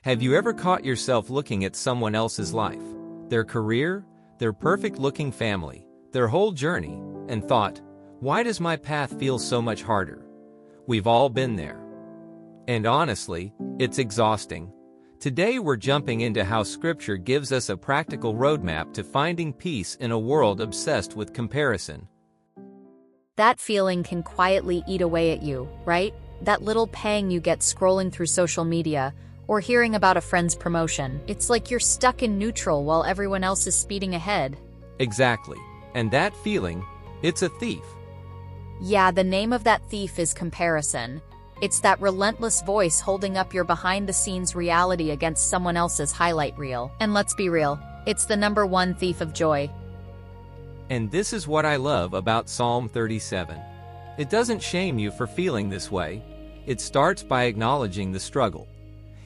Have you ever caught yourself looking at someone else's life, their career, their perfect-looking family, their whole journey, and thought, why does my path feel so much harder? We've all been there. And honestly, it's exhausting. Today we're jumping into how Scripture gives us a practical roadmap to finding peace in a world obsessed with comparison. That feeling can quietly eat away at you, right? That little pang you get scrolling through social media or hearing about a friend's promotion. It's like you're stuck in neutral while everyone else is speeding ahead. Exactly. And that feeling, it's a thief. Yeah, the name of that thief is comparison. It's that relentless voice holding up your behind-the-scenes reality against someone else's highlight reel. And let's be real, it's the #1 thief of joy. And this is what I love about Psalm 37. It doesn't shame you for feeling this way. It starts by acknowledging the struggle.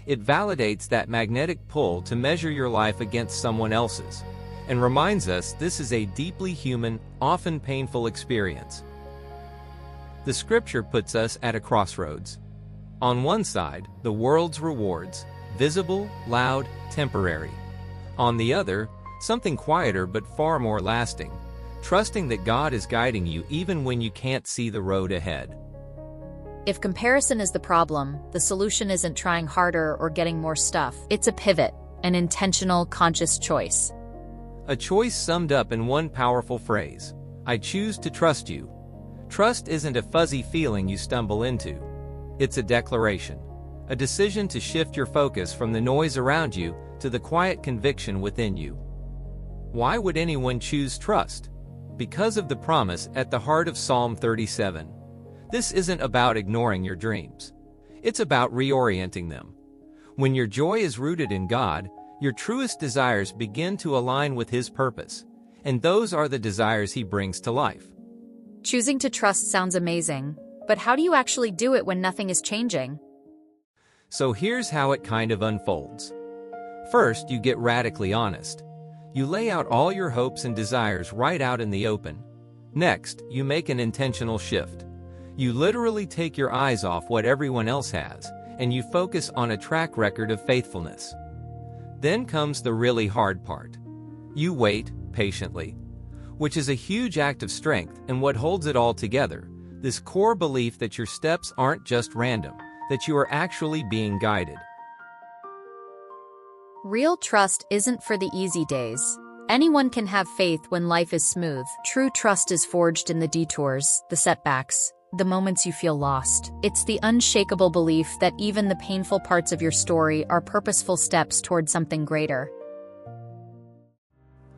It validates that magnetic pull to measure your life against someone else's, and reminds us this is a deeply human, often painful experience. The Scripture puts us at a crossroads. On one side, the world's rewards, visible, loud, temporary. On the other, something quieter but far more lasting, trusting that God is guiding you even when you can't see the road ahead. If comparison is the problem, the solution isn't trying harder or getting more stuff. It's a pivot, an intentional, conscious choice. A choice summed up in one powerful phrase: I choose to trust you. Trust isn't a fuzzy feeling you stumble into. It's a declaration, a decision to shift your focus from the noise around you to the quiet conviction within you. Why would anyone choose trust? Because of the promise at the heart of Psalm 37. This isn't about ignoring your dreams. It's about reorienting them. When your joy is rooted in God, your truest desires begin to align with His purpose, and those are the desires He brings to life. Choosing to trust sounds amazing, but how do you actually do it when nothing is changing? So here's how it kind of unfolds. First, you get radically honest. You lay out all your hopes and desires right out in the open. Next, you make an intentional shift. You literally take your eyes off what everyone else has, and you focus on a track record of faithfulness. Then comes the really hard part. You wait, patiently. Which is a huge act of strength, and what holds it all together, this core belief that your steps aren't just random, that you are actually being guided. Real trust isn't for the easy days. Anyone can have faith when life is smooth. True trust is forged in the detours, the setbacks, the moments you feel lost. It's the unshakable belief that even the painful parts of your story are purposeful steps toward something greater.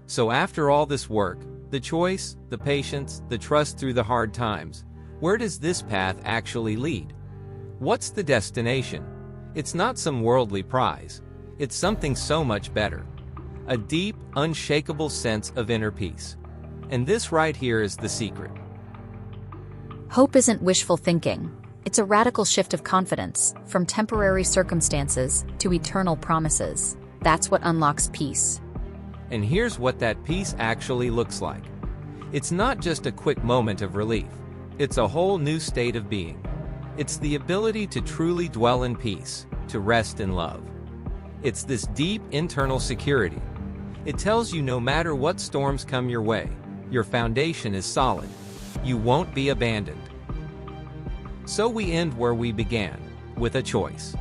So after all this work, the choice, the patience, the trust through the hard times, where does this path actually lead? What's the destination? It's not some worldly prize. It's something so much better. A deep, unshakable sense of inner peace. And this right here is the secret. Hope isn't wishful thinking. It's a radical shift of confidence, from temporary circumstances to eternal promises. That's what unlocks peace. And here's what that peace actually looks like. It's not just a quick moment of relief. It's a whole new state of being. It's the ability to truly dwell in peace, to rest in love. It's this deep internal security. It tells you no matter what storms come your way, your foundation is solid. You won't be abandoned. So we end where we began, with a choice.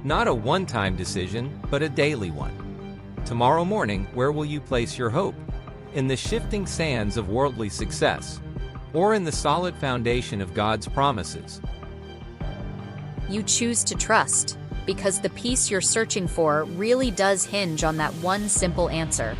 Not a one-time decision, but a daily one. Tomorrow morning, where will you place your hope? In the shifting sands of worldly success, or in the solid foundation of God's promises? You choose to trust, because the peace you're searching for really does hinge on that one simple answer.